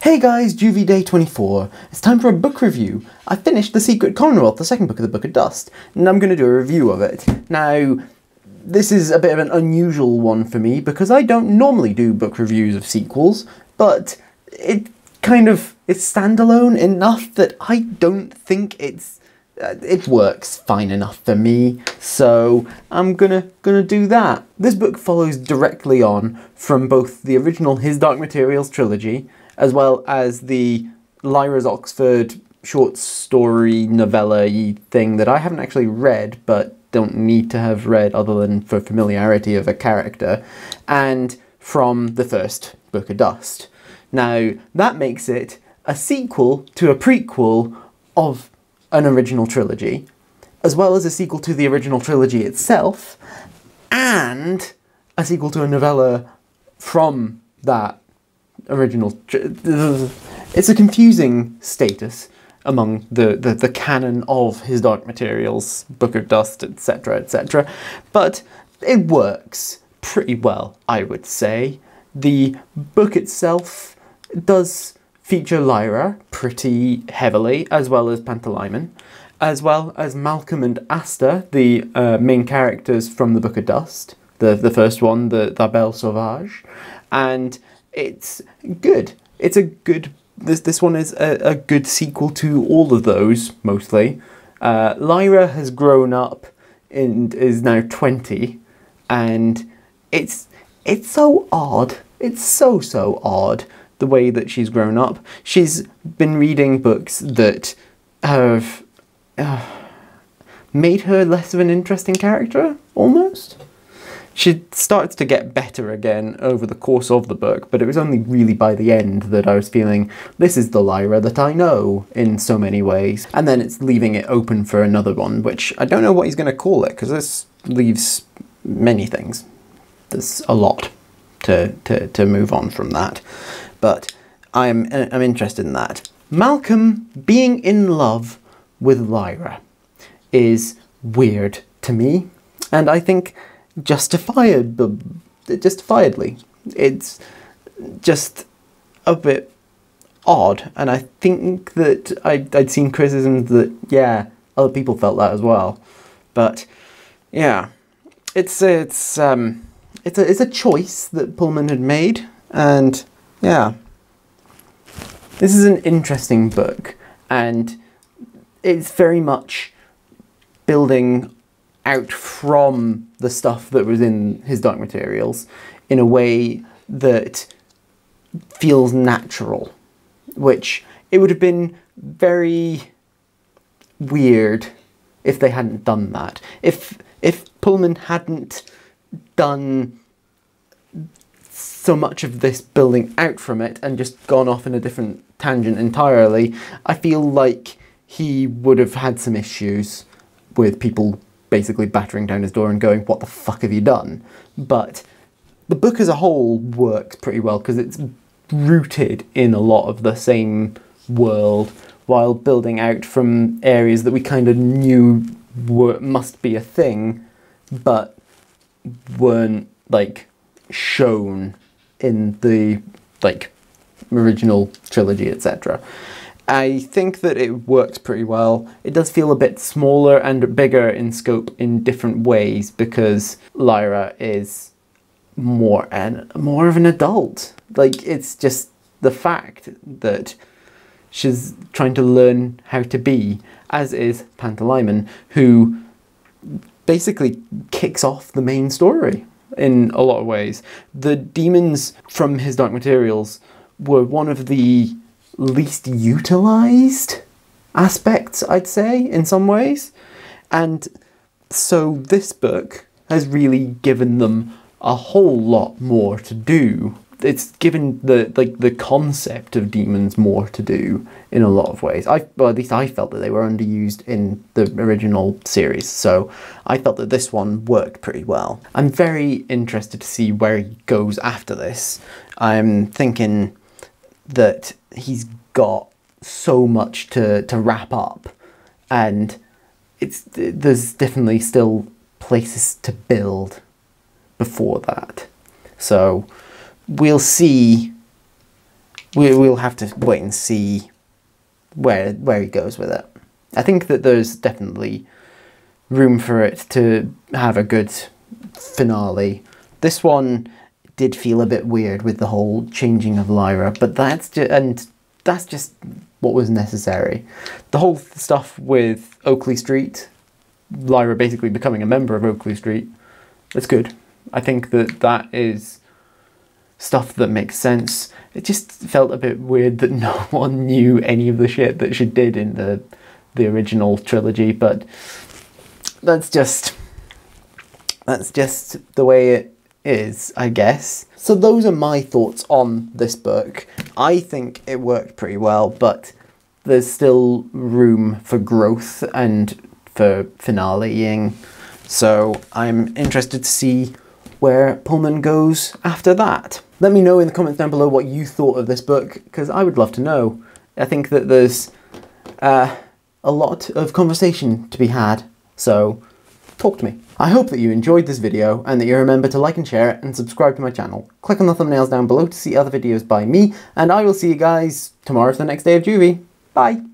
Hey guys, JuV Day 24. It's time for a book review. I finished The Secret Commonwealth, the second book of the Book of Dust, and I'm going to do a review of it. Now, this is a bit of an unusual one for me because I don't normally do book reviews of sequels, but it's standalone enough that I don't think it works fine enough for me, so I'm gonna do that. This book follows directly on from both the original His Dark Materials trilogy, as well as the Lyra's Oxford short story novella-y thing that I haven't actually read, but don't need to have read other than for familiarity of a character, and from the first Book of Dust. Now, that makes it a sequel to a prequel of an original trilogy, as well as a sequel to the original trilogy itself, and a sequel to a novella from that original. It's a confusing status among the canon of His Dark Materials, Book of Dust, etc., etc., but it works pretty well, I would say. The book itself does feature Lyra pretty heavily, as well as Pantalaimon, as well as Malcolm and Asta, the main characters from the Book of Dust, the first one, the Belle Sauvage, and it's good. It's a good. This one is a good sequel to all of those, mostly. Lyra has grown up and is now 20, and it's so odd. It's so odd the way that she's grown up. She's been reading books that have made her less of an interesting character, almost. She starts to get better again over the course of the book, but it was only really by the end that I was feeling, this is the Lyra that I know in so many ways. And then it's leaving it open for another one, which I don't know what he's going to call it, because this leaves many things. There's a lot to move on from that. But I'm interested in that. Malcolm being in love with Lyra is weird to me, and I think justifiably. It's just a bit odd, and I think that I'd seen criticisms that, yeah, other people felt that as well. But yeah, it's a choice that Pullman had made, and yeah, this is an interesting book, and it's very much building out from the stuff that was in His Dark Materials in a way that feels natural, which it would have been very weird if they hadn't done that. If Pullman hadn't done so much of this building out from it and just gone off in a different tangent entirely, I feel like he would have had some issues with people basically battering down his door and going, what the fuck have you done? But the book as a whole works pretty well because it's rooted in a lot of the same world while building out from areas that we kind of knew must be a thing, but weren't like shown in the original trilogy, etc. I think that it works pretty well. It does feel a bit smaller and bigger in scope in different ways because Lyra is more of an adult. Like, it's just the fact that she's trying to learn how to be, as is Pantalaimon, who basically kicks off the main story in a lot of ways. The demons from His Dark Materials were one of the least utilised aspects, I'd say, in some ways. And so this book has really given them a whole lot more to do. It's given the concept of demons more to do in a lot of ways. Well, at least I felt that they were underused in the original series, so I felt that this one worked pretty well. I'm very interested to see where he goes after this. I'm thinking that he's got so much to wrap up, and there's definitely still places to build before that. So we'll see we'll have to wait and see where he goes with it. I think that there's definitely room for it to have a good finale. This one did feel a bit weird with the whole changing of Lyra, but that's just what was necessary. The whole stuff with Oakley Street, Lyra basically becoming a member of Oakley Street, that's good. I think that is stuff that makes sense. It just felt a bit weird that no one knew any of the shit that she did in the original trilogy, but that's just the way it is, I guess. So those are my thoughts on this book. I think it worked pretty well, but there's still room for growth and for finaleing. So I'm interested to see where Pullman goes after that. Let me know in the comments down below what you thought of this book, because I would love to know. I think that there's a lot of conversation to be had, so talk to me. I hope that you enjoyed this video and that you remember to like and share it and subscribe to my channel. Click on the thumbnails down below to see other videos by me, and I will see you guys tomorrow for the next day of JuV. Bye!